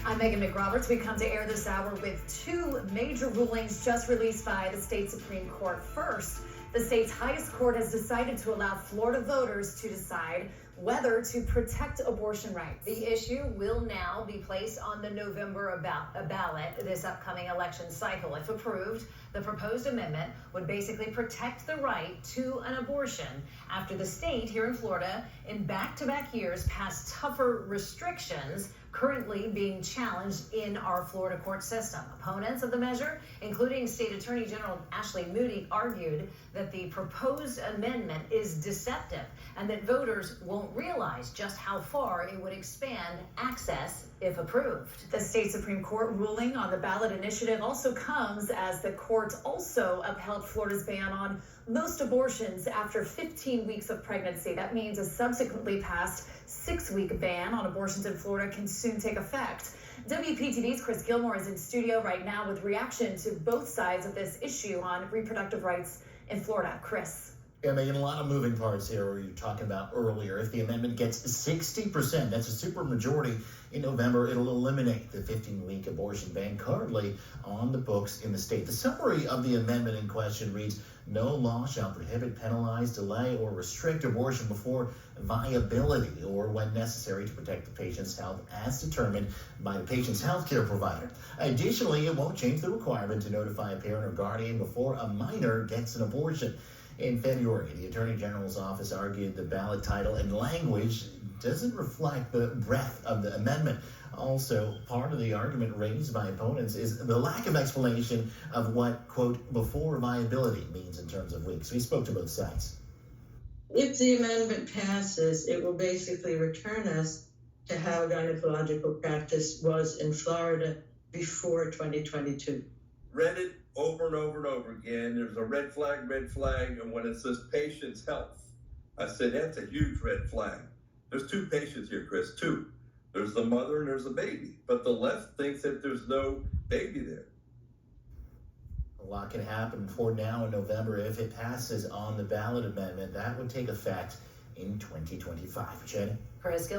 I'm Megan McRoberts. We come to air this hour with two major rulings just released by the state Supreme Court. First, the state's highest court has decided to allow Florida voters to decide whether to protect abortion rights. The issue will now be placed on the November ballot this upcoming election cycle. If approved, the proposed amendment would basically protect the right to an abortion after the state here in Florida in back-to-back years passed tougher restrictions currently being challenged in our Florida court system. Opponents of the measure, including State Attorney General Ashley Moody, argued that the proposed amendment is deceptive and that voters won't realize just how far it would expand access if approved. The state Supreme Court ruling on the ballot initiative also comes as the court also upheld Florida's ban on most abortions after 15 weeks of pregnancy. That means a subsequently passed 6-week ban on abortions in Florida can soon take effect. WPTV's Chris Gilmore is in studio right now with reaction to both sides of this issue on reproductive rights in Florida. Chris. Yeah, Megan, a lot of moving parts here where you were talking about earlier. If the amendment gets 60%, that's a supermajority in November, it'll eliminate the 15-week abortion ban currently on the books in the state. The summary of the amendment in question reads, no law shall prohibit, penalize, delay, or restrict abortion before viability or when necessary to protect the patient's health as determined by the patient's health care provider. Additionally, it won't change the requirement to notify a parent or guardian before a minor gets an abortion. In February, the Attorney General's office argued the ballot title and language doesn't reflect the breadth of the amendment. Also, part of the argument raised by opponents is the lack of explanation of what, quote, before viability means in terms of weeks. We spoke to both sides. If the amendment passes, it will basically return us to how gynecological practice was in Florida before 2022. Read it over and over and over again. There's a red flag, and when it says patient's health, I said, that's a huge red flag. There's two patients here, Chris, two. There's the mother and there's the baby, but the left thinks that there's no baby there. A lot can happen for now in November. If it passes on the ballot amendment, that would take effect in 2025. Jen? Chris Gilmore.